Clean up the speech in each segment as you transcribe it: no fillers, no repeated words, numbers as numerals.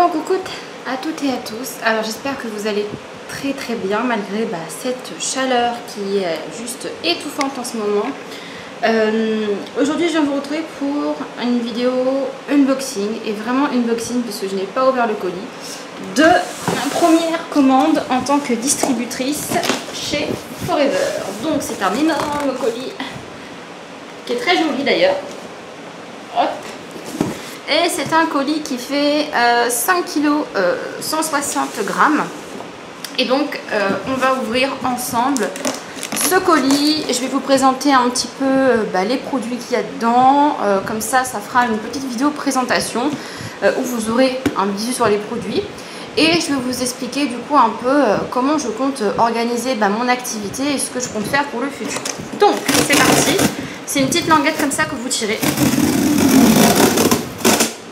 Bon, coucou à toutes et à tous. Alors j'espère que vous allez très bien malgré cette chaleur qui est juste étouffante en ce moment. Aujourd'hui je viens vous retrouver pour une vidéo unboxing, et vraiment unboxing puisque je n'ai pas ouvert le colis, de ma première commande en tant que distributrice chez Forever. Donc c'est un énorme colis qui est très joli d'ailleurs. Hop. Et c'est un colis qui fait 5 kg 160 grammes. Et donc on va ouvrir ensemble ce colis. Je vais vous présenter un petit peu les produits qu'il y a dedans. Comme ça fera une petite vidéo présentation où vous aurez un visu sur les produits. Et je vais vous expliquer du coup un peu comment je compte organiser mon activité et ce que je compte faire pour le futur. Donc c'est parti. C'est une petite languette comme ça que vous tirez.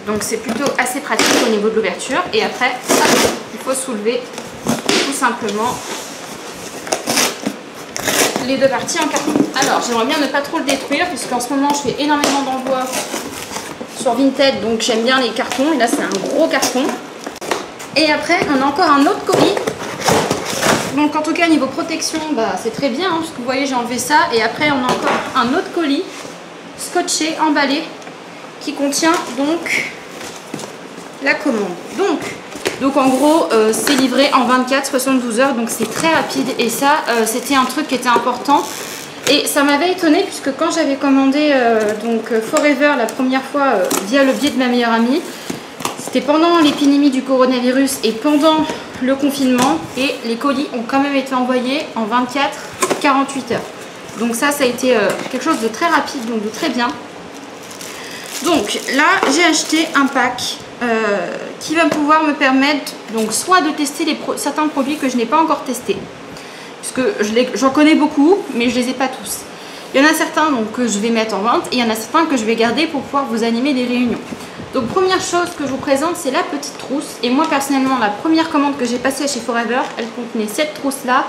Donc c'est plutôt assez pratique au niveau de l'ouverture. Et après, il faut soulever tout simplement les deux parties en carton. Alors j'aimerais bien ne pas trop le détruire puisqu'en ce moment je fais énormément d'envois sur Vinted. Donc j'aime bien les cartons. Et là c'est un gros carton. Et après on a encore un autre colis. Donc en tout cas niveau protection c'est très bien. Parce que vous voyez j'ai enlevé ça. Et après on a encore un autre colis scotché, emballé, qui contient donc la commande. Donc en gros c'est livré en 24-72 heures, donc c'est très rapide. Et ça c'était un truc qui était important et ça m'avait étonné puisque quand j'avais commandé Forever la première fois via le biais de ma meilleure amie, c'était pendant l'épidémie du coronavirus et pendant le confinement, et les colis ont quand même été envoyés en 24-48 heures. Donc ça a été quelque chose de très rapide, donc de très bien. Donc là j'ai acheté un pack qui va pouvoir me permettre donc soit de tester certains produits que je n'ai pas encore testés, puisque j'en connais beaucoup mais je les ai pas tous. Il y en a certains que je vais mettre en vente et il y en a certains que je vais garder pour pouvoir vous animer des réunions. Donc première chose que je vous présente, c'est la petite trousse. Et moi personnellement la première commande que j'ai passée chez Forever, elle contenait cette trousse là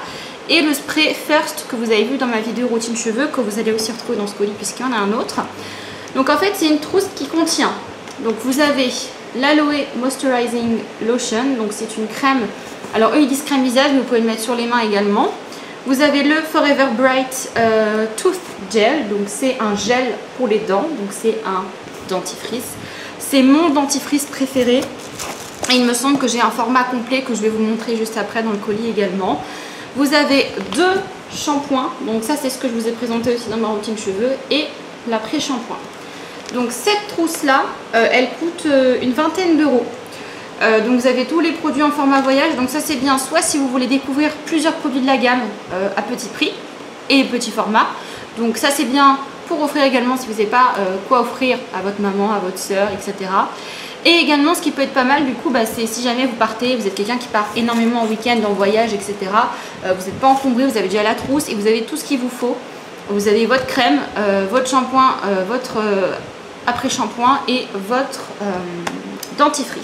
et le spray First que vous avez vu dans ma vidéo routine cheveux, que vous allez aussi retrouver dans ce colis puisqu'il y en a un autre. Donc en fait c'est une trousse qui contient, donc vous avez l'Aloe Moisturizing Lotion, donc c'est une crème, alors eux ils disent crème visage mais vous pouvez le mettre sur les mains également. Vous avez le Forever Bright Tooth Gel, donc c'est un gel pour les dents, donc c'est un dentifrice. C'est mon dentifrice préféré et il me semble que j'ai un format complet que je vais vous montrer juste après dans le colis également. Vous avez deux shampoings, donc ça c'est ce que je vous ai présenté aussi dans ma routine cheveux, et l'après-shampoing. Donc cette trousse là, elle coûte une vingtaine d'euros. Donc vous avez tous les produits en format voyage. Donc ça c'est bien, soit si vous voulez découvrir plusieurs produits de la gamme à petit prix et petit format. Donc ça c'est bien pour offrir également si vous n'avez pas quoi offrir à votre maman, à votre soeur, etc. Et également ce qui peut être pas mal du coup, c'est si jamais vous partez, vous êtes quelqu'un qui part énormément en week-end, en voyage, etc. Vous n'êtes pas encombré, vous avez déjà la trousse et vous avez tout ce qu'il vous faut. Vous avez votre crème, votre shampoing, votre après-shampoing et votre dentifrice.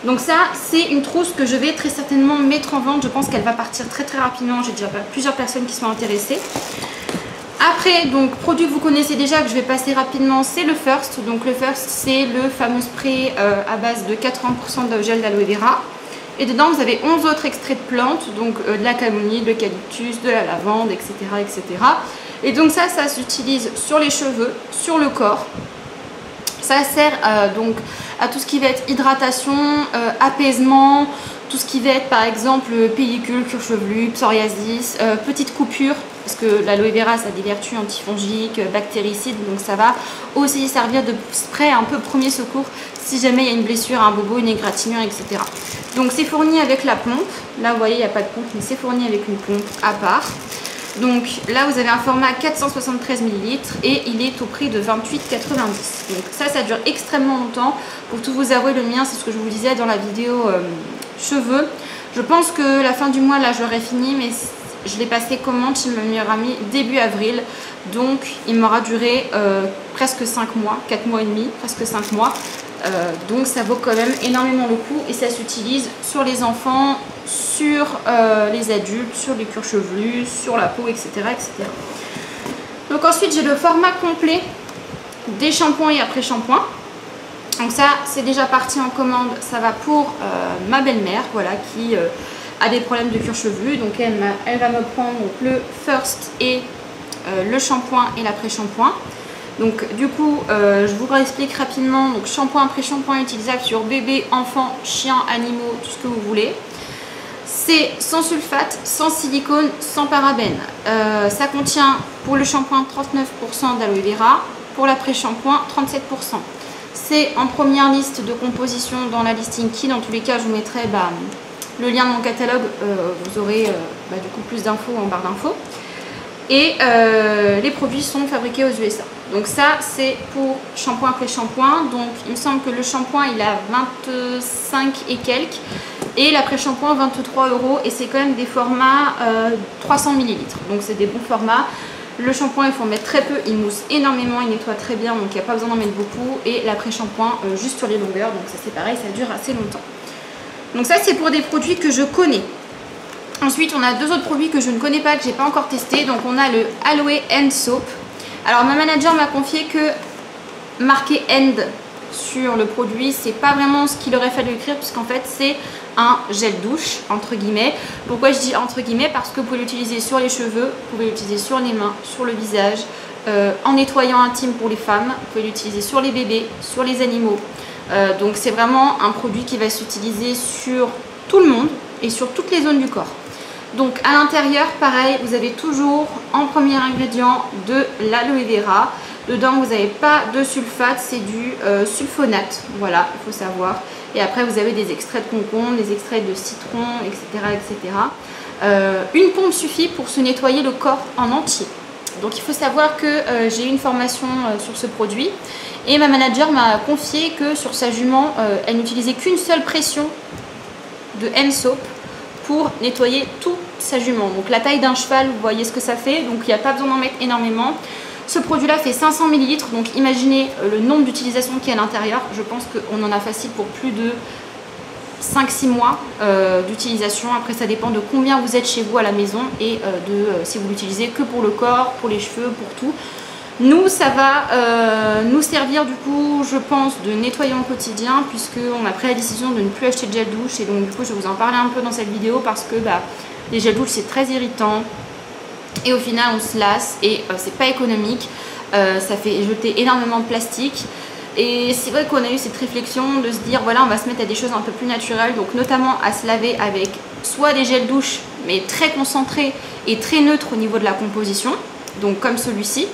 Donc ça c'est une trousse que je vais très certainement mettre en vente. Je pense qu'elle va partir très rapidement. J'ai déjà plusieurs personnes qui sont intéressées. Après, donc produit que vous connaissez déjà, que je vais passer rapidement, c'est le First. Donc le First c'est le fameux spray à base de 80% de gel d'aloe vera. Et dedans vous avez 11 autres extraits de plantes, donc de la camomille, de l'eucalyptus, de la lavande, etc. etc. Et donc ça s'utilise sur les cheveux, sur le corps. Ça sert donc à tout ce qui va être hydratation, apaisement, tout ce qui va être par exemple pellicule, cuir chevelu, psoriasis, petite coupure, parce que l'aloe vera ça a des vertus antifongiques, bactéricides, donc ça va aussi servir de spray un peu premier secours si jamais il y a une blessure, un bobo, une égratignure, etc. Donc c'est fourni avec la pompe. Là vous voyez il n'y a pas de pompe mais c'est fourni avec une pompe à part. Donc là vous avez un format 473 ml et il est au prix de 28,90 €. Donc ça dure extrêmement longtemps. Pour tout vous avouer, le mien c'est ce que je vous disais dans la vidéo cheveux. Je pense que la fin du mois là j'aurai fini, mais je l'ai passé commande chez ma meilleure amie début avril. Donc il m'aura duré presque 5 mois, 4 mois et demi, presque 5 mois. Donc ça vaut quand même énormément le coup et ça s'utilise sur les enfants, sur les adultes, sur les cuirs chevelus, sur la peau, etc. etc. Donc ensuite j'ai le format complet des shampoings et après-shampoings. Donc ça, c'est déjà parti en commande. Ça va pour ma belle-mère, voilà, qui a des problèmes de cuir chevelu. Donc elle va me prendre donc, le first et le shampoing et l'après-shampoing. Donc du coup, je vous réexplique rapidement. Donc shampoing, après-shampoing utilisable sur bébé, enfant, chien, animaux, tout ce que vous voulez. C'est sans sulfate, sans silicone, sans parabènes. Ça contient pour le shampoing 39% d'aloe vera, pour l'après-shampoing 37%. C'est en première liste de composition dans la listing kit. Dans tous les cas, je vous mettrai le lien de mon catalogue. Vous aurez du coup plus d'infos en barre d'infos. Et les produits sont fabriqués aux USA. Donc ça, c'est pour shampoing après shampoing. Donc il me semble que le shampoing, il a 25 et quelques. Et l'après-shampoing, 23 €. Et c'est quand même des formats 300 ml. Donc c'est des bons formats. Le shampoing, il faut en mettre très peu, il mousse énormément, il nettoie très bien, donc il n'y a pas besoin d'en mettre beaucoup. Et l'après-shampoing, juste sur les longueurs, donc ça c'est pareil, ça dure assez longtemps. Donc ça c'est pour des produits que je connais. Ensuite, on a deux autres produits que je ne connais pas, que j'ai pas encore testé. Donc on a le Aloe Hand Soap. Alors ma manager m'a confié que marqué Hand sur le produit, c'est pas vraiment ce qu'il aurait fallu écrire, puisqu'en fait c'est un gel douche entre guillemets. Pourquoi je dis entre guillemets? Parce que vous pouvez l'utiliser sur les cheveux, vous pouvez l'utiliser sur les mains, sur le visage, en nettoyant intime pour les femmes, vous pouvez l'utiliser sur les bébés, sur les animaux. Donc c'est vraiment un produit qui va s'utiliser sur tout le monde et sur toutes les zones du corps. Donc à l'intérieur, pareil, vous avez toujours en premier ingrédient de l'aloe vera. Dedans, vous n'avez pas de sulfate, c'est du sulfonate, voilà, il faut savoir. Et après, vous avez des extraits de concombre, des extraits de citron, etc. etc. Une pompe suffit pour se nettoyer le corps en entier. Donc il faut savoir que j'ai eu une formation sur ce produit. Et ma manager m'a confié que sur sa jument, elle n'utilisait qu'une seule pression de hand soap pour nettoyer toute sa jument. Donc la taille d'un cheval, vous voyez ce que ça fait. Donc il n'y a pas besoin d'en mettre énormément. Ce produit-là fait 500 ml, donc imaginez le nombre d'utilisations qu'il y a à l'intérieur. Je pense qu'on en a facile pour plus de 5-6 mois d'utilisation. Après, ça dépend de combien vous êtes chez vous à la maison et si vous l'utilisez que pour le corps, pour les cheveux, pour tout. Nous, ça va nous servir du coup, je pense, de nettoyant au quotidien, puisqu'on a pris la décision de ne plus acheter de gel douche. Et donc du coup, je vais vous en parler un peu dans cette vidéo parce que les gels douche, c'est très irritant. Et au final on se lasse et c'est pas économique, ça fait jeter énormément de plastique. Et c'est vrai qu'on a eu cette réflexion de se dire voilà, on va se mettre à des choses un peu plus naturelles, donc notamment à se laver avec soit des gels douche mais très concentrés et très neutres au niveau de la composition, donc comme celui-ci.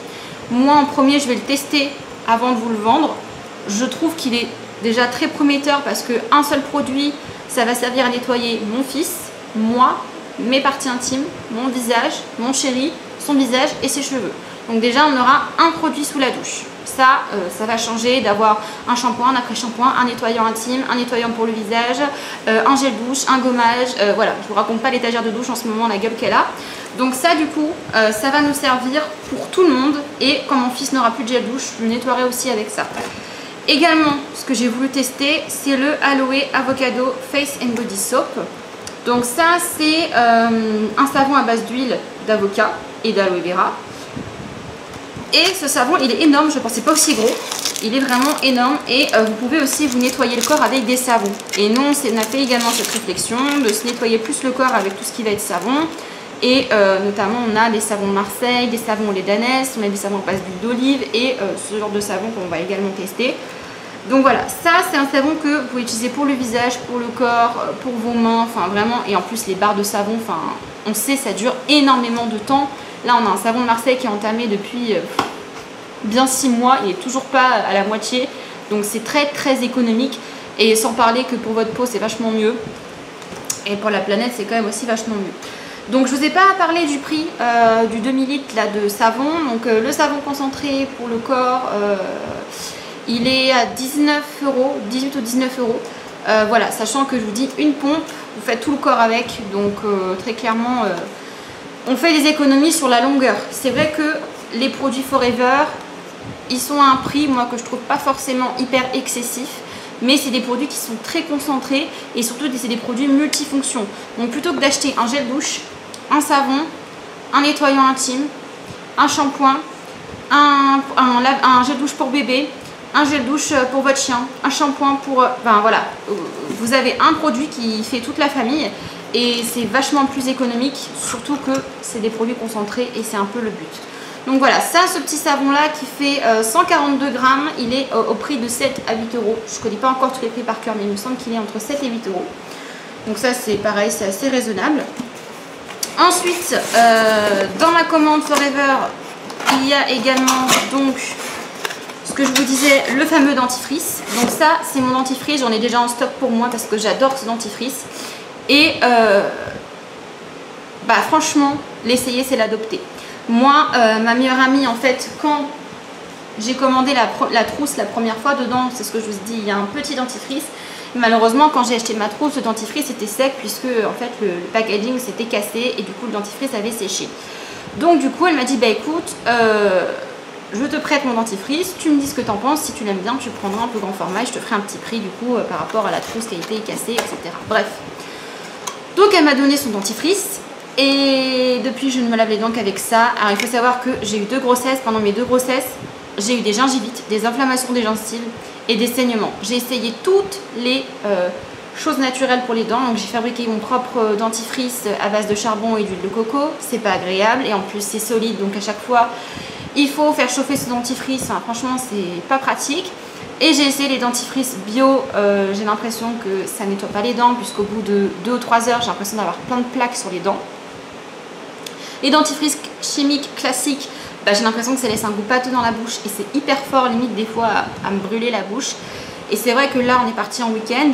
Moi en premier je vais le tester avant de vous le vendre. Je trouve qu'il est déjà très prometteur parce qu'un seul produit, ça va servir à nettoyer mon fils, moi, mes parties intimes, mon visage, mon chéri, son visage et ses cheveux. Donc déjà on aura un produit sous la douche. Ça, ça va changer d'avoir un shampoing, un après-shampoing, un nettoyant intime, un nettoyant pour le visage, un gel douche, un gommage. Voilà, je vous raconte pas l'étagère de douche en ce moment, la gueule qu'elle a. Donc ça du coup, ça va nous servir pour tout le monde. Et quand mon fils n'aura plus de gel douche, je le nettoierai aussi avec ça. Également, ce que j'ai voulu tester, c'est le Aloe Avocado Face and Body Soap. Donc ça c'est un savon à base d'huile d'avocat et d'aloe vera. Et ce savon il est énorme, je ne pensais pas aussi gros. Il est vraiment énorme et vous pouvez aussi vous nettoyer le corps avec des savons. Et nous on a fait également cette réflexion de se nettoyer plus le corps avec tout ce qui va être savon. Et notamment on a des savons de Marseille, des savons au lait d'ânesse, on a des savons à base d'huile d'olive et ce genre de savon qu'on va également tester. Donc voilà, ça c'est un savon que vous pouvez utiliser pour le visage, pour le corps, pour vos mains, enfin vraiment, et en plus les barres de savon, enfin on sait ça dure énormément de temps. Là on a un savon de Marseille qui est entamé depuis bien 6 mois, il n'est toujours pas à la moitié, donc c'est très très économique et sans parler que pour votre peau c'est vachement mieux et pour la planète c'est quand même aussi vachement mieux. Donc je vous ai pas parlé du prix du demi-litre là de savon, donc le savon concentré pour le corps, il est à 19 €, 18 ou 19 €. Voilà, sachant que je vous dis une pompe, vous faites tout le corps avec, donc très clairement on fait des économies sur la longueur. C'est vrai que les produits Forever, ils sont à un prix moi que je trouve pas forcément hyper excessif, mais c'est des produits qui sont très concentrés et surtout c'est des produits multifonctions. Donc plutôt que d'acheter un gel douche, un savon, un nettoyant intime, un shampoing, un gel douche pour bébé, un gel douche pour votre chien, un shampoing pour... Enfin voilà, vous avez un produit qui fait toute la famille et c'est vachement plus économique, surtout que c'est des produits concentrés et c'est un peu le but. Donc voilà, ça, ce petit savon là qui fait 142 grammes, il est au prix de 7 à 8 euros. Je ne connais pas encore tous les prix par cœur, mais il me semble qu'il est entre 7 et 8 euros. Donc ça c'est pareil, c'est assez raisonnable. Ensuite, dans la commande Forever, il y a également donc ce que je vous disais, le fameux dentifrice. Donc ça, c'est mon dentifrice, j'en ai déjà en stock pour moi parce que j'adore ce dentifrice. Et bah franchement, l'essayer c'est l'adopter. Moi, ma meilleure amie, en fait, quand j'ai commandé la trousse la première fois, dedans, c'est ce que je vous dis, il y a un petit dentifrice. Malheureusement, quand j'ai acheté ma trousse, le dentifrice était sec puisque en fait le packaging s'était cassé et du coup le dentifrice avait séché. Donc du coup, elle m'a dit, bah écoute, je te prête mon dentifrice, tu me dis ce que tu en penses, si tu l'aimes bien, tu prendras un peu grand format et je te ferai un petit prix du coup par rapport à la trousse qui a été cassée, etc. Bref. Donc elle m'a donné son dentifrice. Et depuis, je ne me lave les dents qu'avec ça. Alors, il faut savoir que j'ai eu 2 grossesses. Pendant mes 2 grossesses, j'ai eu des gingivites, des inflammations des gencives et des saignements. J'ai essayé toutes les choses naturelles pour les dents. Donc, j'ai fabriqué mon propre dentifrice à base de charbon et d'huile de coco. C'est pas agréable et en plus, c'est solide. Donc, à chaque fois, il faut faire chauffer ce dentifrice. Enfin, franchement, c'est pas pratique. Et j'ai essayé les dentifrices bio, j'ai l'impression que ça nettoie pas les dents puisqu'au bout de 2 ou 3 heures, j'ai l'impression d'avoir plein de plaques sur les dents. Les dentifrices chimiques classiques, bah, j'ai l'impression que ça laisse un goût pâteux dans la bouche et c'est hyper fort, limite des fois à me brûler la bouche. Et c'est vrai que là, on est parti en week-end,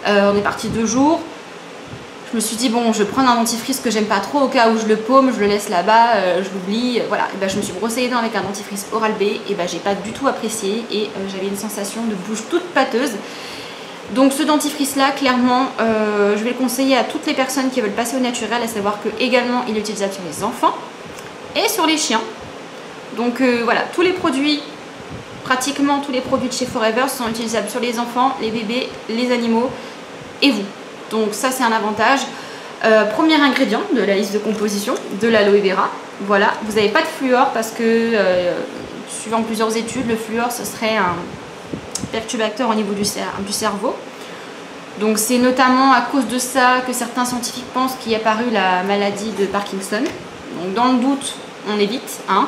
on est parti 2 jours. Je me suis dit, bon, je vais prendre un dentifrice que j'aime pas trop, au cas où je le paume, je le laisse là-bas, je l'oublie, voilà. Et bah, je me suis brossé les dents avec un dentifrice Oral-B, et bah, j'ai pas du tout apprécié, et j'avais une sensation de bouche toute pâteuse. Donc ce dentifrice-là, clairement, je vais le conseiller à toutes les personnes qui veulent passer au naturel, à savoir que également il est utilisable sur les enfants et sur les chiens. Donc voilà, tous les produits, pratiquement tous les produits de chez Forever sont utilisables sur les enfants, les bébés, les animaux et vous. Donc ça c'est un avantage. Premier ingrédient de la liste de composition, de l'aloe vera. Voilà, vous n'avez pas de fluor parce que suivant plusieurs études, le fluor ce serait un perturbateur au niveau du cerveau. Donc c'est notamment à cause de ça que certains scientifiques pensent qu'il y a apparu la maladie de Parkinson. Donc dans le doute, on évite. Hein.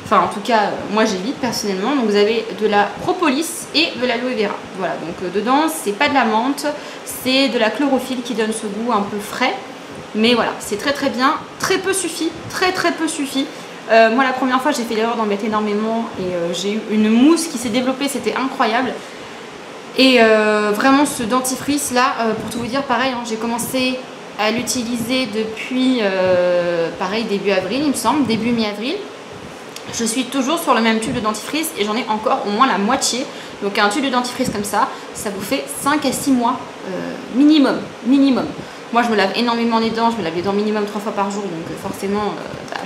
Enfin en tout cas, moi j'évite personnellement. Donc vous avez de la propolis et de l'aloe vera. Voilà, donc dedans c'est pas de la menthe, c'est de la chlorophylle qui donne ce goût un peu frais. Mais voilà, c'est très très bien. Très peu suffit, très peu suffit. Moi la première fois j'ai fait l'erreur d'en mettre énormément et j'ai eu une mousse qui s'est développée, c'était incroyable. Et vraiment ce dentifrice là, pour tout vous dire, pareil, hein, j'ai commencé à l'utiliser depuis pareil début avril il me semble, début mi-avril. Je suis toujours sur le même tube de dentifrice et j'en ai encore au moins la moitié. Donc un tube de dentifrice comme ça vous fait 5 à 6 mois minimum. Moi je me lave énormément les dents, je me lave les dents minimum 3 fois par jour, donc forcément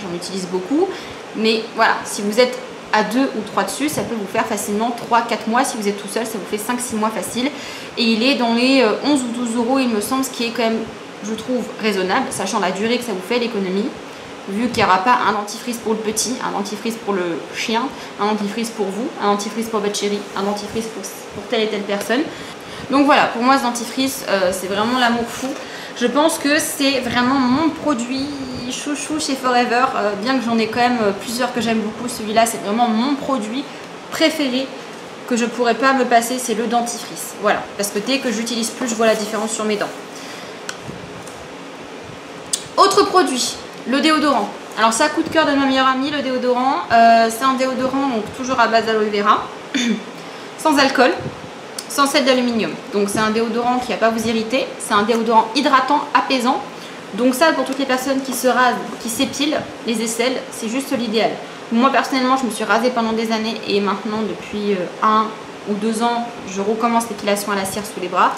j'en utilise beaucoup. Mais voilà, si vous êtes à 2 ou 3 dessus, ça peut vous faire facilement 3-4 mois. Si vous êtes tout seul, ça vous fait 5-6 mois facile. Et il est dans les 11 ou 12 euros il me semble, ce qui est quand même, je trouve, raisonnable, sachant la durée que ça vous fait, l'économie. Vu qu'il n'y aura pas un dentifrice pour le petit, un dentifrice pour le chien, un dentifrice pour vous, un dentifrice pour votre chérie, un dentifrice pour telle et telle personne. Donc voilà, pour moi ce dentifrice, c'est vraiment l'amour fou. Je pense que c'est vraiment mon produit chouchou chez Forever, bien que j'en ai quand même plusieurs que j'aime beaucoup. Celui-là, c'est vraiment mon produit préféré que je ne pourrais pas me passer, c'est le dentifrice. Voilà, parce que dès que j'utilise plus, je vois la différence sur mes dents. Autre produit, le déodorant. Alors ça, coup de cœur de ma meilleure amie, le déodorant. C'est un déodorant donc toujours à base d'aloe vera, sans alcool, sans sel d'aluminium. Donc c'est un déodorant qui ne va pas vous irriter. C'est un déodorant hydratant, apaisant. Donc ça, pour toutes les personnes qui se rasent, qui s'épilent les aisselles, c'est juste l'idéal. Moi personnellement, je me suis rasée pendant des années et maintenant depuis 1 ou 2 ans, je recommence l'épilation à la cire sous les bras.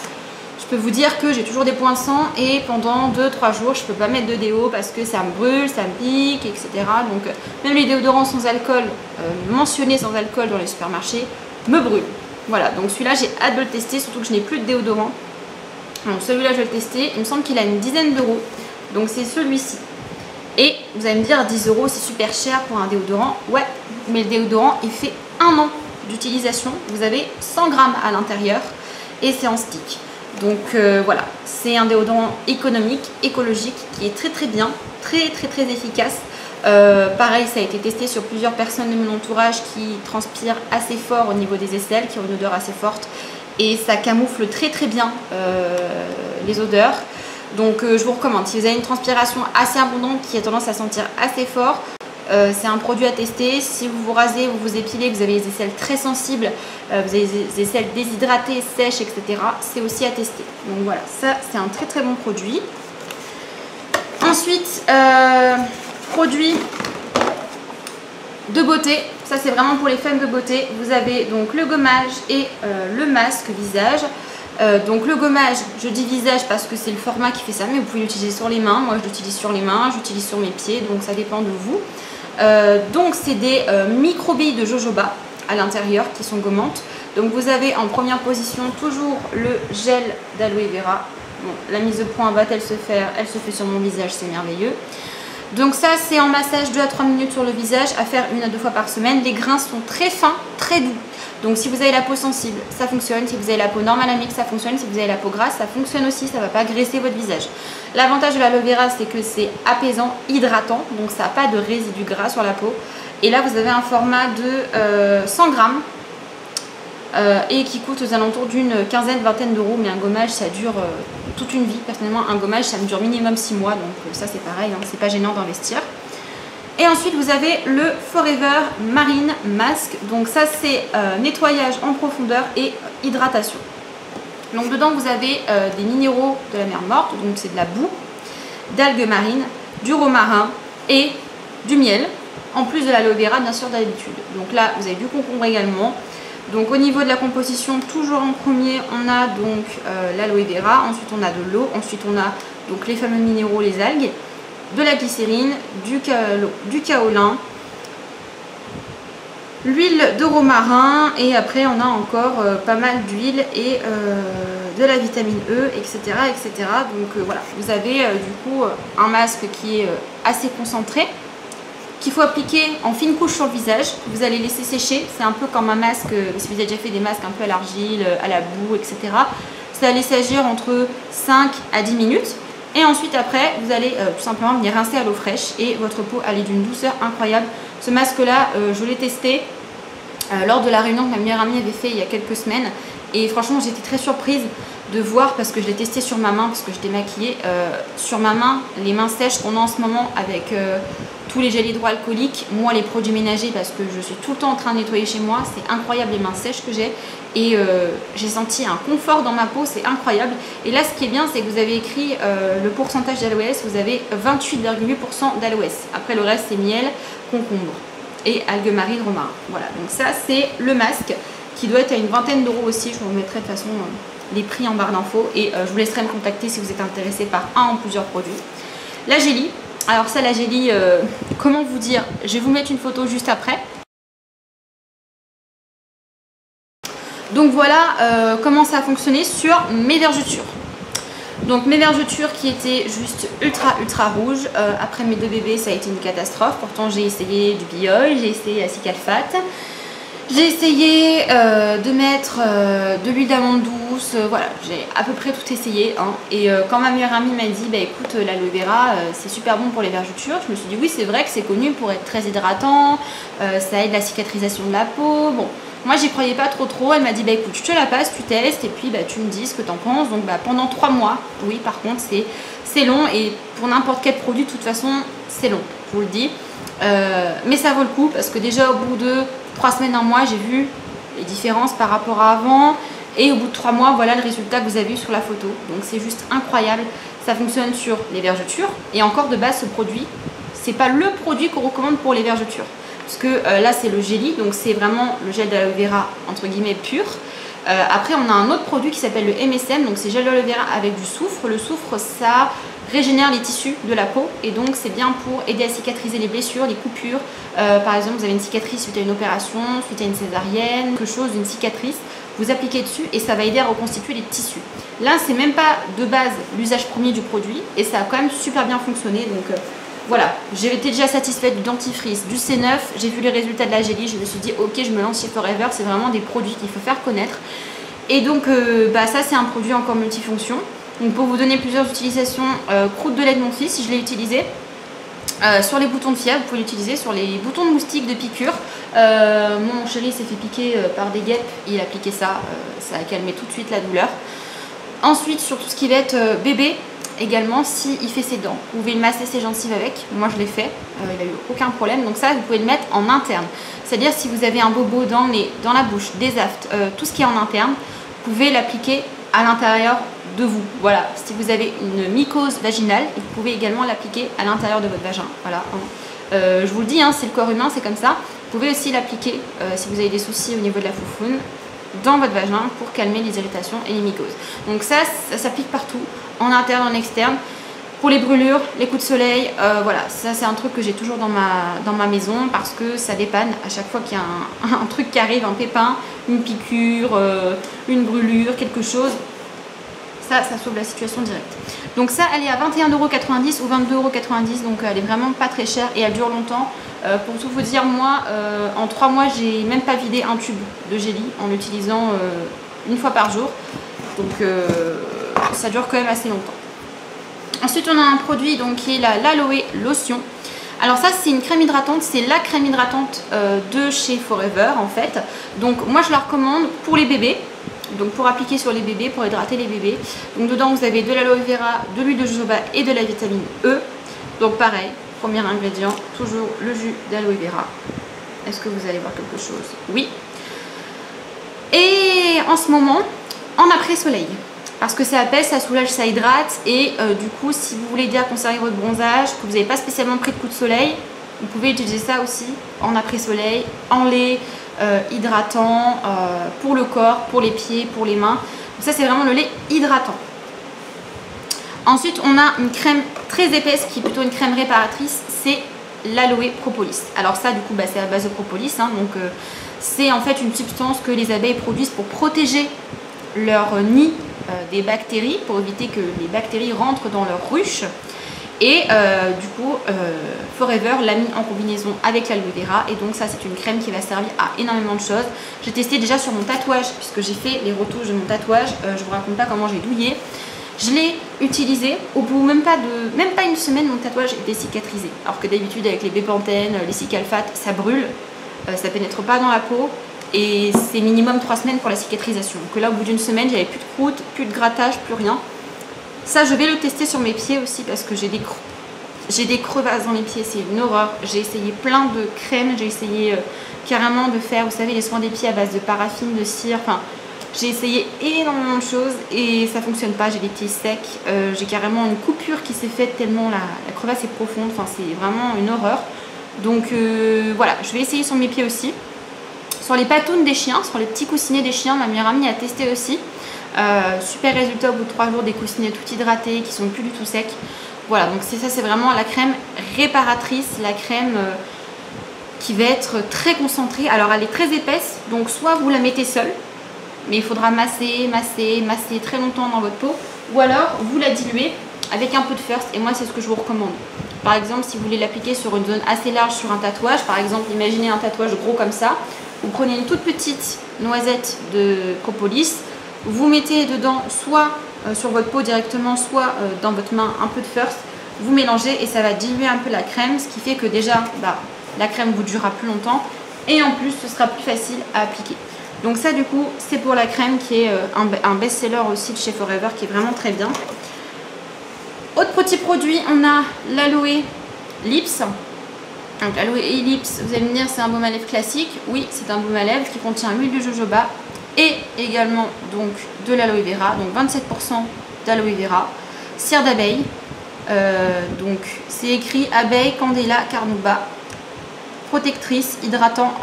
Je peux vous dire que j'ai toujours des points de sang et pendant 2-3 jours, je ne peux pas mettre de déo parce que ça me brûle, ça me pique, etc. Donc même les déodorants sans alcool, mentionnés sans alcool dans les supermarchés, me brûlent. Voilà, donc celui-là, j'ai hâte de le tester, surtout que je n'ai plus de déodorant. Donc celui-là, je vais le tester. Il me semble qu'il a une dizaine d'euros. Donc c'est celui-ci. Et vous allez me dire, 10 euros, c'est super cher pour un déodorant. Ouais, mais le déodorant, il fait 1 an d'utilisation. Vous avez 100 grammes à l'intérieur et c'est en stick. Donc voilà, c'est un déodorant économique, écologique, qui est très bien, très efficace. Pareil, ça a été testé sur plusieurs personnes de mon entourage qui transpirent assez fort au niveau des aisselles, qui ont une odeur assez forte, et ça camoufle très bien les odeurs. Donc je vous recommande, si vous avez une transpiration assez abondante qui a tendance à sentir assez fort, c'est un produit à tester. Si vous vous rasez, vous vous épilez, que vous avez les aisselles très sensibles, vous avez des aisselles déshydratées, sèches, etc., c'est aussi à tester. Donc voilà, ça c'est un très bon produit. Ensuite, produit de beauté, ça c'est vraiment pour les femmes de beauté. Vous avez donc le gommage et le masque visage. Donc le gommage, je dis visage parce que c'est le format qui fait ça, mais vous pouvez l'utiliser sur les mains. Moi je l'utilise sur les mains, j'utilise sur mes pieds, donc ça dépend de vous. Donc c'est des micro-billes de jojoba à l'intérieur qui sont gommantes. Donc vous avez en première position toujours le gel d'aloe vera. Bon, la mise au point va-t-elle se faire? Elle se fait sur mon visage, c'est merveilleux. Donc ça c'est en massage 2 à 3 minutes sur le visage, à faire 1 à 2 fois par semaine. Les grains sont très fins, très doux. Donc si vous avez la peau sensible, ça fonctionne. Si vous avez la peau normale à mix, ça fonctionne. Si vous avez la peau grasse, ça fonctionne aussi. Ça ne va pas graisser votre visage. L'avantage de l'aloe vera, c'est que c'est apaisant, hydratant. Donc ça n'a pas de résidus gras sur la peau. Et là, vous avez un format de 100 grammes. Et qui coûte aux alentours d'une vingtaine d'euros. Mais un gommage, ça dure toute une vie. Personnellement, un gommage, ça me dure minimum 6 mois. Donc ça, c'est pareil. Hein, c'est pas gênant d'investir. Et ensuite vous avez le Forever Marine Mask. Donc ça c'est nettoyage en profondeur et hydratation. Donc dedans vous avez des minéraux de la mer morte, donc c'est de la boue, d'algues marines, du romarin et du miel, en plus de l'aloe vera bien sûr d'habitude. Donc là vous avez du concombre également. Donc au niveau de la composition, toujours en premier on a donc l'aloe vera, ensuite on a de l'eau, ensuite on a donc les fameux minéraux, les algues, de la glycérine, du kaolin, l'huile de romarin et après on a encore pas mal d'huile et de la vitamine E, etc. etc. Donc voilà, vous avez du coup un masque qui est assez concentré, qu'il faut appliquer en fine couche sur le visage. Vous allez laisser sécher, c'est un peu comme un masque, si vous avez déjà fait des masques un peu à l'argile, à la boue, etc. Ça va laisser agir entre 5 à 10 minutes. Et ensuite après vous allez tout simplement venir rincer à l'eau fraîche et votre peau elle est d'une douceur incroyable. Ce masque là je l'ai testé lors de la réunion que ma meilleure amie avait fait il y a quelques semaines et franchement j'étais très surprise de voir, parce que je l'ai testé sur ma main parce que j'étais maquillée, sur ma main, les mains sèches qu'on a en ce moment avec tous les gels hydroalcooliques, moi les produits ménagers parce que je suis tout le temps en train de nettoyer chez moi, c'est incroyable les mains sèches que j'ai et j'ai senti un confort dans ma peau, c'est incroyable. Et là ce qui est bien c'est que vous avez écrit le pourcentage d'aloès, vous avez 28,8% d'aloès, après le reste c'est miel, concombre et algues marines, romarin. Voilà, donc ça c'est le masque qui doit être à une vingtaine d'euros aussi, je vous remettrai de toute façon les prix en barre d'infos et je vous laisserai me contacter si vous êtes intéressé par un ou plusieurs produits. La Gélie, alors ça la Gélie, comment vous dire, je vais vous mettre une photo juste après. Donc voilà comment ça a fonctionné sur mes vergetures. Donc mes vergetures qui étaient juste ultra rouges, après mes 2 bébés ça a été une catastrophe. Pourtant j'ai essayé du Biol, j'ai essayé la Cicalfate. J'ai essayé de mettre de l'huile d'amande douce, voilà, j'ai à peu près tout essayé. Hein. Et quand ma meilleure amie m'a dit, bah écoute, l'aloe vera, c'est super bon pour les vergetures, je me suis dit oui, c'est vrai que c'est connu pour être très hydratant, ça aide la cicatrisation de la peau. Bon, moi j'y croyais pas trop, elle m'a dit, bah écoute, je te la passe, tu testes, et puis bah, tu me dis ce que t'en penses. Donc bah, pendant 3 mois, oui, par contre, c'est long, et pour n'importe quel produit, de toute façon, c'est long, je vous le dis. Mais ça vaut le coup parce que déjà au bout de 3 semaines, 1 mois, j'ai vu les différences par rapport à avant et au bout de 3 mois, voilà le résultat que vous avez eu sur la photo. Donc c'est juste incroyable, ça fonctionne sur les vergetures et encore de base ce produit, c'est pas le produit qu'on recommande pour les vergetures parce que là c'est le Gélie, donc c'est vraiment le gel d'aloe vera entre guillemets pur. Après on a un autre produit qui s'appelle le MSM, donc c'est gel d'aloe vera avec du soufre. Le soufre ça régénère les tissus de la peau et donc c'est bien pour aider à cicatriser les blessures, les coupures. Par exemple vous avez une cicatrice suite à une opération, suite à une césarienne, quelque chose, une cicatrice, vous appliquez dessus et ça va aider à reconstituer les tissus. Là c'est même pas de base l'usage premier du produit et ça a quand même super bien fonctionné. Donc voilà, j'ai été déjà satisfaite du dentifrice, du C9, j'ai vu les résultats de la Jelly, je me suis dit ok, je me lance chez Forever, c'est vraiment des produits qu'il faut faire connaître. Et donc ça c'est un produit encore multifonction. Donc pour vous donner plusieurs utilisations, croûte de lait de mon fils, si je l'ai utilisé. Sur les boutons de fièvre, vous pouvez l'utiliser sur les boutons de moustique de piqûre. Mon chéri s'est fait piquer par des guêpes, il a appliqué ça, ça a calmé tout de suite la douleur. Ensuite sur tout ce qui va être bébé, également s'il fait ses dents, vous pouvez le masser ses gencives avec, moi je l'ai fait, il n'a eu aucun problème, donc ça vous pouvez le mettre en interne. C'est-à-dire si vous avez un bobo dans le nez, dans la bouche, des aftes, tout ce qui est en interne, vous pouvez l'appliquer à l'intérieur de vous. Voilà, si vous avez une mycose vaginale, vous pouvez également l'appliquer à l'intérieur de votre vagin. Voilà, je vous le dis, hein, c'est le corps humain, c'est comme ça. Vous pouvez aussi l'appliquer si vous avez des soucis au niveau de la foufoune dans votre vagin pour calmer les irritations et les mycoses. Donc ça s'applique partout, en interne, en externe. Pour les brûlures, les coups de soleil, voilà, ça c'est un truc que j'ai toujours dans ma maison parce que ça dépanne à chaque fois qu'il y a un truc qui arrive, un pépin, une piqûre, une brûlure, quelque chose. Ça sauve la situation directe. Donc ça, elle est à 21,90 € ou 22,90 €, donc elle est vraiment pas très chère et elle dure longtemps. Pour tout vous dire, moi, en 3 mois, j'ai même pas vidé un tube de Jelly en l'utilisant une fois par jour. Donc ça dure quand même assez longtemps. Ensuite, on a un produit donc, qui est l'Aloe Lotion. Alors ça, c'est une crème hydratante, c'est la crème hydratante de chez Forever en fait. Donc moi, je la recommande pour les bébés. Donc pour appliquer sur les bébés, pour hydrater les bébés. Donc dedans vous avez de l'aloe vera, de l'huile de jojoba et de la vitamine E. Donc pareil, premier ingrédient, toujours le jus d'aloe vera. Est-ce que vous allez voir quelque chose? Oui. Et en ce moment, en après-soleil. Parce que ça apaise, ça soulage, ça hydrate. Et du coup, si vous voulez aider à conserver votre bronzage, que vous n'avez pas spécialement pris de coup de soleil, vous pouvez utiliser ça aussi en après-soleil, en lait, hydratant pour le corps, pour les pieds, pour les mains. Donc ça c'est vraiment le lait hydratant. Ensuite on a une crème très épaisse qui est plutôt une crème réparatrice, c'est l'aloe propolis. Alors ça du coup c'est à base de propolis, hein, donc c'est en fait une substance que les abeilles produisent pour protéger leur nid des bactéries, pour éviter que les bactéries rentrent dans leur ruche. Et du coup, Forever l'a mis en combinaison avec l'aloe vera. Et donc ça, c'est une crème qui va servir à énormément de choses. J'ai testé déjà sur mon tatouage, puisque j'ai fait les retouches de mon tatouage. Je vous raconte pas comment j'ai douillé. Je l'ai utilisé. Au bout même pas une semaine, mon tatouage était cicatrisé. Alors que d'habitude, avec les bépantènes, les cicalfates, ça brûle. Ça pénètre pas dans la peau. Et c'est minimum 3 semaines pour la cicatrisation. Donc là, au bout d'une semaine, j'avais plus de croûte, plus de grattage, plus rien. Ça, je vais le tester sur mes pieds aussi parce que j'ai des crevasses dans les pieds, c'est une horreur. J'ai essayé plein de crèmes, j'ai essayé carrément de faire, vous savez, les soins des pieds à base de paraffine, de cire. Enfin, j'ai essayé énormément de choses et ça fonctionne pas. J'ai des pieds secs, j'ai carrément une coupure qui s'est faite tellement la crevasse est profonde. Enfin, c'est vraiment une horreur. Donc voilà, je vais essayer sur mes pieds aussi. Sur les patounes des chiens, sur les petits coussinets des chiens, ma meilleure amie a testé aussi. Super résultat au bout de 3 jours, des coussinets tout hydratés qui sont plus du tout secs. Voilà, donc c'est ça, c'est vraiment la crème réparatrice, la crème qui va être très concentrée. Alors elle est très épaisse, donc soit vous la mettez seule, mais il faudra masser très longtemps dans votre peau, ou alors vous la diluez avec un peu de first, et moi c'est ce que je vous recommande. Par exemple, si vous voulez l'appliquer sur une zone assez large sur un tatouage, par exemple imaginez un tatouage gros comme ça, vous prenez une toute petite noisette de propolis, vous mettez dedans soit sur votre peau directement, soit dans votre main un peu de first, vous mélangez et ça va diluer un peu la crème, ce qui fait que déjà la crème vous durera plus longtemps et en plus ce sera plus facile à appliquer. Donc ça du coup c'est pour la crème qui est un best-seller aussi de chez Forever qui est vraiment très bien. Autre petit produit, on a l'Aloe Lips. Donc l'Aloe Lips, vous allez me dire c'est un baume à lèvres classique. Oui, c'est un baume à lèvres qui contient l'huile de jojoba et également donc de l'aloe vera, donc 27% d'aloe vera, cire d'abeille, donc c'est écrit abeille candela carnauba, protectrice, hydratant,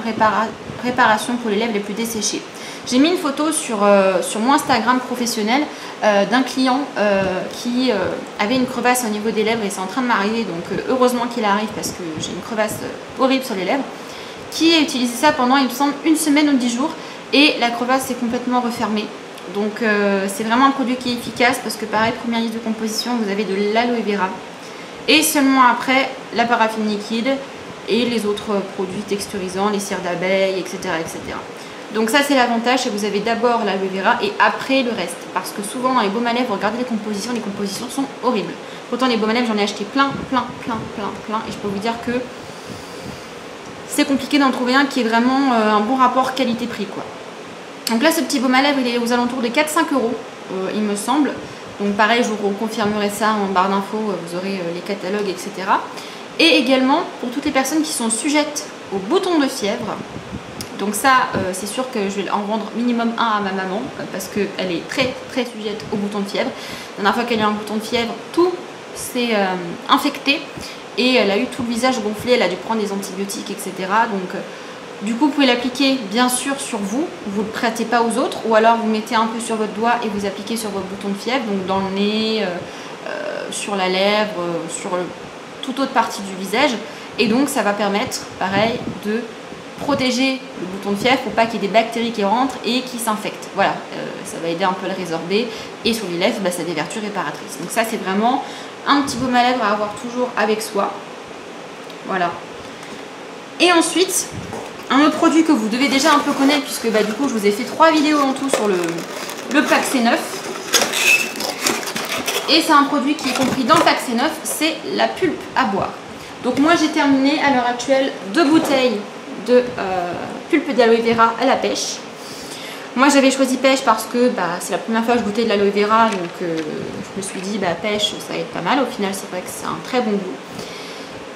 réparation pour les lèvres les plus desséchées. J'ai mis une photo sur mon Instagram professionnel d'un client qui avait une crevasse au niveau des lèvres et c'est en train de m'arriver, donc heureusement qu'il arrive parce que j'ai une crevasse horrible sur les lèvres, qui a utilisé ça pendant il me semble une semaine ou 10 jours. Et la crevasse est complètement refermée. Donc c'est vraiment un produit qui est efficace parce que pareil, première liste de composition, vous avez de l'aloe vera. Et seulement après, la paraffine liquide et les autres produits texturisants, les cires d'abeille, etc., etc. Donc ça c'est l'avantage, c'est que vous avez d'abord l'aloe vera et après le reste. Parce que souvent dans les baumes à lèvres, regardez les compositions sont horribles. Pourtant les baumes à lèvres, j'en ai acheté plein. Et je peux vous dire que c'est compliqué d'en trouver un qui est vraiment un bon rapport qualité-prix, quoi. Donc là ce petit baume à lèvres, il est aux alentours de 4-5 €, il me semble. Donc pareil, je vous confirmerai ça en barre d'infos, vous aurez les catalogues, etc. Et également pour toutes les personnes qui sont sujettes aux boutons de fièvre. Donc ça, c'est sûr que je vais en vendre minimum un à ma maman parce qu'elle est très sujette aux boutons de fièvre. La dernière fois qu'elle a eu un bouton de fièvre, tout s'est infecté et elle a eu tout le visage gonflé, elle a dû prendre des antibiotiques, etc. Donc du coup, vous pouvez l'appliquer bien sûr sur vous, vous ne le prêtez pas aux autres, ou alors vous mettez un peu sur votre doigt et vous appliquez sur votre bouton de fièvre, donc dans le nez, sur la lèvre, sur toute autre partie du visage. Et donc ça va permettre, pareil, de protéger le bouton de fièvre pour pas qu'il y ait des bactéries qui rentrent et qui s'infectent. Voilà, ça va aider un peu à le résorber. Et sur les lèvres, ça a des vertus réparatrices. Donc ça, c'est vraiment un petit baume à lèvres à avoir toujours avec soi. Voilà. Et ensuite, un autre produit que vous devez déjà un peu connaître, puisque du coup, je vous ai fait 3 vidéos en tout sur le pack C9. Et c'est un produit qui est compris dans le pack C9, c'est la pulpe à boire. Donc moi, j'ai terminé à l'heure actuelle 2 bouteilles de pulpe d'aloe vera à la pêche. Moi j'avais choisi pêche parce que c'est la première fois que je goûtais de l'aloe vera, donc je me suis dit pêche ça va être pas mal. Au final c'est vrai que c'est un très bon goût.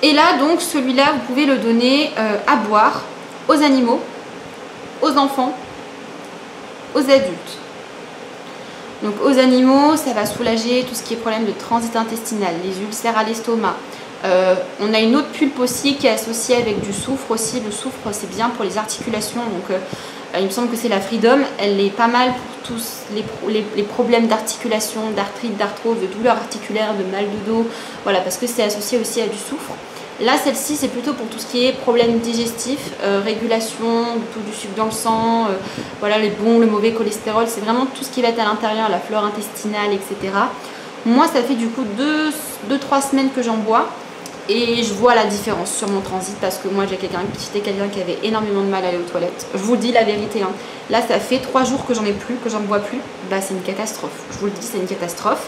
Et là donc celui-là vous pouvez le donner à boire aux animaux, aux enfants, aux adultes. Donc aux animaux ça va soulager tout ce qui est problème de transit intestinal, les ulcères à l'estomac. On a une autre pulpe aussi qui est associée avec du soufre aussi. Le soufre c'est bien pour les articulations, donc il me semble que c'est la Freedom. Elle est pas mal pour tous les problèmes d'articulation, d'arthrite, d'arthrose, de douleurs articulaires, de mal de dos, voilà, parce que c'est associé aussi à du soufre. Là celle-ci c'est plutôt pour tout ce qui est problème digestif, régulation, tout du sucre dans le sang, voilà, les bons, le mauvais cholestérol, c'est vraiment tout ce qui va être à l'intérieur, la flore intestinale, etc. Moi ça fait du coup 2-3 semaines que j'en bois. Et je vois la différence sur mon transit parce que moi j'étais quelqu'un qui avait énormément de mal à aller aux toilettes. Je vous dis la vérité, hein. Là ça fait 3 jours que j'en ai plus, que j'en bois plus. C'est une catastrophe, je vous le dis, c'est une catastrophe.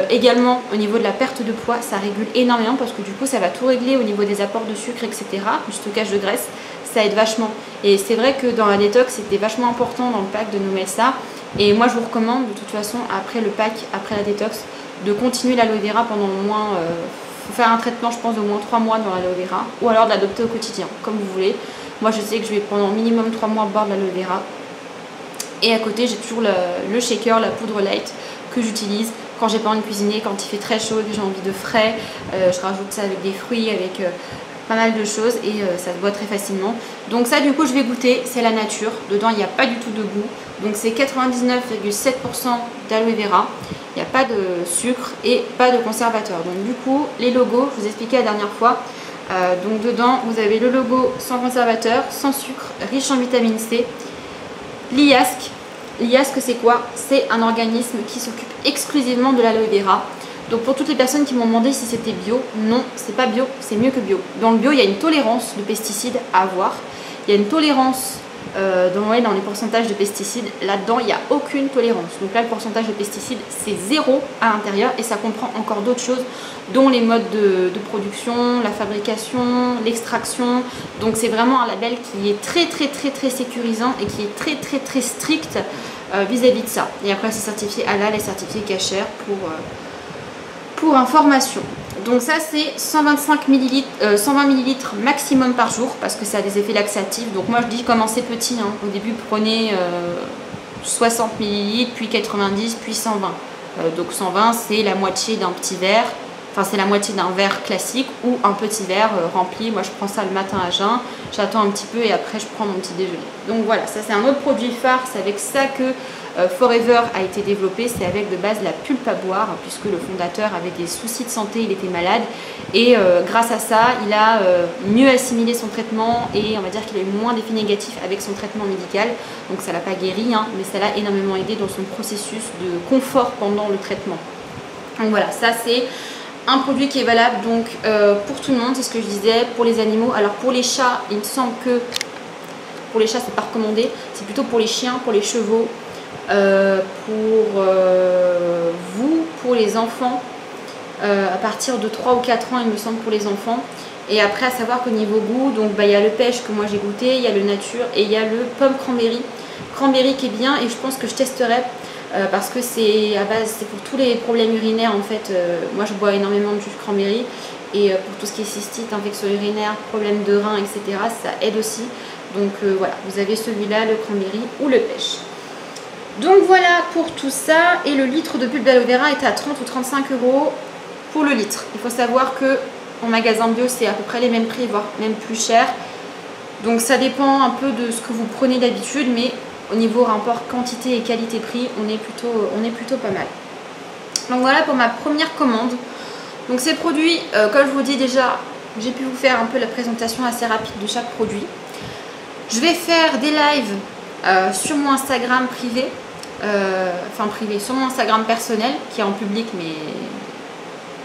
Également au niveau de la perte de poids, ça régule énormément parce que du coup ça va tout régler au niveau des apports de sucre, etc. Du stockage de graisse, ça aide vachement. Et c'est vrai que dans la détox c'était vachement important dans le pack de nous mettre ça. Et moi je vous recommande de toute façon après le pack, après la détox, de continuer l'aloe vera pendant au moins... faut faire un traitement je pense d'au moins 3 mois dans l'aloe vera ou alors de l'adopter au quotidien comme vous voulez. Moi je sais que je vais pendant minimum 3 mois boire de l'aloe vera et à côté j'ai toujours le shaker, la poudre light que j'utilise quand j'ai pas envie de cuisiner, quand il fait très chaud et que j'ai envie de frais. Je rajoute ça avec des fruits, avec pas mal de choses et ça se boit très facilement. Donc ça du coup je vais goûter, c'est la nature, dedans il n'y a pas du tout de goût, donc c'est 99,7% d'aloe vera. Il n'y a pas de sucre et pas de conservateur. Donc du coup, les logos, je vous expliquais la dernière fois. Donc dedans, vous avez le logo sans conservateur, sans sucre, riche en vitamine C. L'IASC. L'IASC, c'est quoi? C'est un organisme qui s'occupe exclusivement de l'aloe vera. Donc pour toutes les personnes qui m'ont demandé si c'était bio, non, c'est pas bio, c'est mieux que bio. Dans le bio, il y a une tolérance de pesticides à avoir. Il y a une tolérance dans les pourcentages de pesticides. Là-dedans, il n'y a aucune tolérance. Donc là, le pourcentage de pesticides, c'est 0 à l'intérieur et ça comprend encore d'autres choses, dont les modes de production, la fabrication, l'extraction. Donc c'est vraiment un label qui est très sécurisant et qui est très strict vis-à-vis de ça. Et après, c'est certifié halal et certifié kasher pour information. Donc ça c'est 120 ml maximum par jour parce que ça a des effets laxatifs. Donc moi je dis commencez petit, hein. Au début prenez 60 ml, puis 90, puis 120. Donc 120 c'est la moitié d'un petit verre, enfin c'est la moitié d'un verre classique ou un petit verre rempli. Moi je prends ça le matin à jeun, j'attends un petit peu et après je prends mon petit déjeuner. Donc voilà, ça c'est un autre produit phare, c'est avec ça que Forever a été développé, c'est avec de base la pulpe à boire puisque le fondateur avait des soucis de santé, il était malade et grâce à ça il a mieux assimilé son traitement et on va dire qu'il a eu moins d'effets négatifs avec son traitement médical. Donc ça l'a pas guéri, hein, mais ça l'a énormément aidé dans son processus de confort pendant le traitement. Donc voilà, ça c'est un produit qui est valable donc pour tout le monde, c'est ce que je disais, pour les animaux. Alors pour les chats, il me semble que pour les chats c'est pas recommandé, c'est plutôt pour les chiens, pour les chevaux, pour vous, pour les enfants, à partir de 3 ou 4 ans il me semble pour les enfants. Et après à savoir qu'au niveau goût, donc il y a le pêche que moi j'ai goûté, il y a le nature et il y a le pomme cranberry. Cranberry qui est bien et je pense que je testerai parce que c'est à base, c'est pour tous les problèmes urinaires en fait. Moi je bois énormément de jus de cranberry et pour tout ce qui est cystite, infection urinaire, problème de rein, etc. ça aide aussi. Donc voilà, vous avez celui-là, le cranberry ou le pêche. Donc voilà pour tout ça. Et le litre de pulpe d'aloe vera est à 30 ou 35 € pour le litre. Il faut savoir que en magasin bio c'est à peu près les mêmes prix, voire même plus cher. Donc ça dépend un peu de ce que vous prenez d'habitude, mais au niveau rapport quantité et qualité-prix, on est plutôt pas mal. Donc voilà pour ma première commande. Donc ces produits, comme je vous dis déjà, j'ai pu vous faire un peu la présentation assez rapide de chaque produit. Je vais faire des lives sur mon Instagram privé, sur mon Instagram personnel, qui est en public mais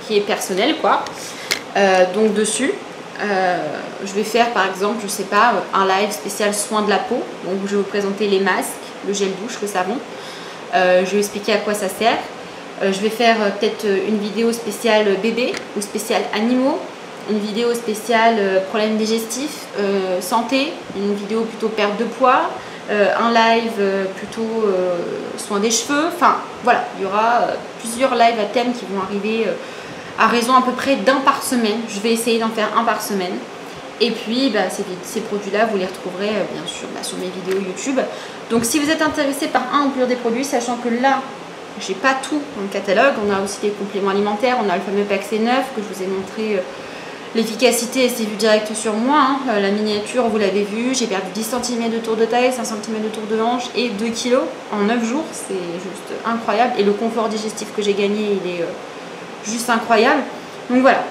qui est personnel quoi. Donc dessus. Je vais faire par exemple, je sais pas, un live spécial soins de la peau. Donc je vais vous présenter les masques, le gel douche, le savon. Je vais expliquer à quoi ça sert. Je vais faire peut-être une vidéo spéciale bébé ou spéciale animaux. Une vidéo spéciale problèmes digestifs, santé. Une vidéo plutôt perte de poids. Un live plutôt soins des cheveux. Enfin voilà, il y aura plusieurs lives à thème qui vont arriver à raison à peu près d'un par semaine. Je vais essayer d'en faire un par semaine. Et puis ces produits-là, vous les retrouverez bien sûr sur mes vidéos YouTube. Donc si vous êtes intéressé par un ou plusieurs des produits, sachant que là, j'ai pas tout dans le catalogue. On a aussi des compléments alimentaires. On a le fameux pack C9 que je vous ai montré l'efficacité et c'est vu direct sur moi. Hein. La miniature, vous l'avez vu. J'ai perdu 10 cm de tour de taille, 5 cm de tour de hanche et 2 kg en 9 jours. C'est juste incroyable. Et le confort digestif que j'ai gagné, il est juste incroyable. Donc voilà,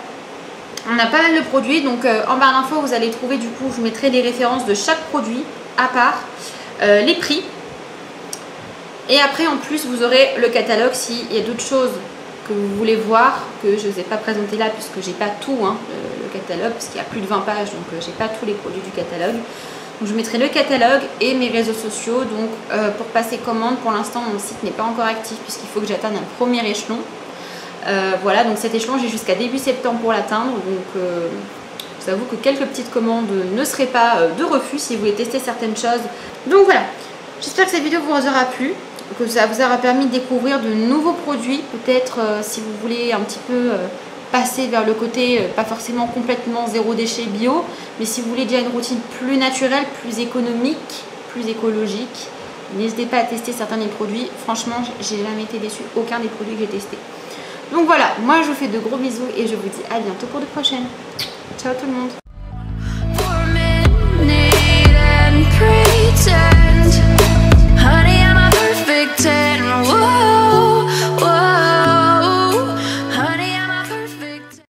on a pas mal de produits. Donc en barre d'infos vous allez trouver, du coup je vous mettrai les références de chaque produit à part, les prix, et après en plus vous aurez le catalogue s'il y a d'autres choses que vous voulez voir que je ne vous ai pas présenté là puisque j'ai pas tout le catalogue, parce qu'il y a plus de 20 pages, donc j'ai pas tous les produits du catalogue. Donc je vous mettrai le catalogue et mes réseaux sociaux. Donc pour passer commande, pour l'instant mon site n'est pas encore actif puisqu'il faut que j'atteigne un premier échelon. Voilà, donc cet échelon j'ai jusqu'à début septembre pour l'atteindre. Donc je vous avoue que quelques petites commandes ne seraient pas de refus si vous voulez tester certaines choses. Donc voilà, j'espère que cette vidéo vous aura plu, que ça vous aura permis de découvrir de nouveaux produits. Peut-être si vous voulez un petit peu passer vers le côté pas forcément complètement zéro déchet bio, mais si vous voulez déjà une routine plus naturelle, plus économique, plus écologique, n'hésitez pas à tester certains des produits. Franchement, j'ai jamais été déçue, aucun des produits que j'ai testés. Donc voilà, moi je vous fais de gros bisous et je vous dis à bientôt pour de prochaines. Ciao tout le monde.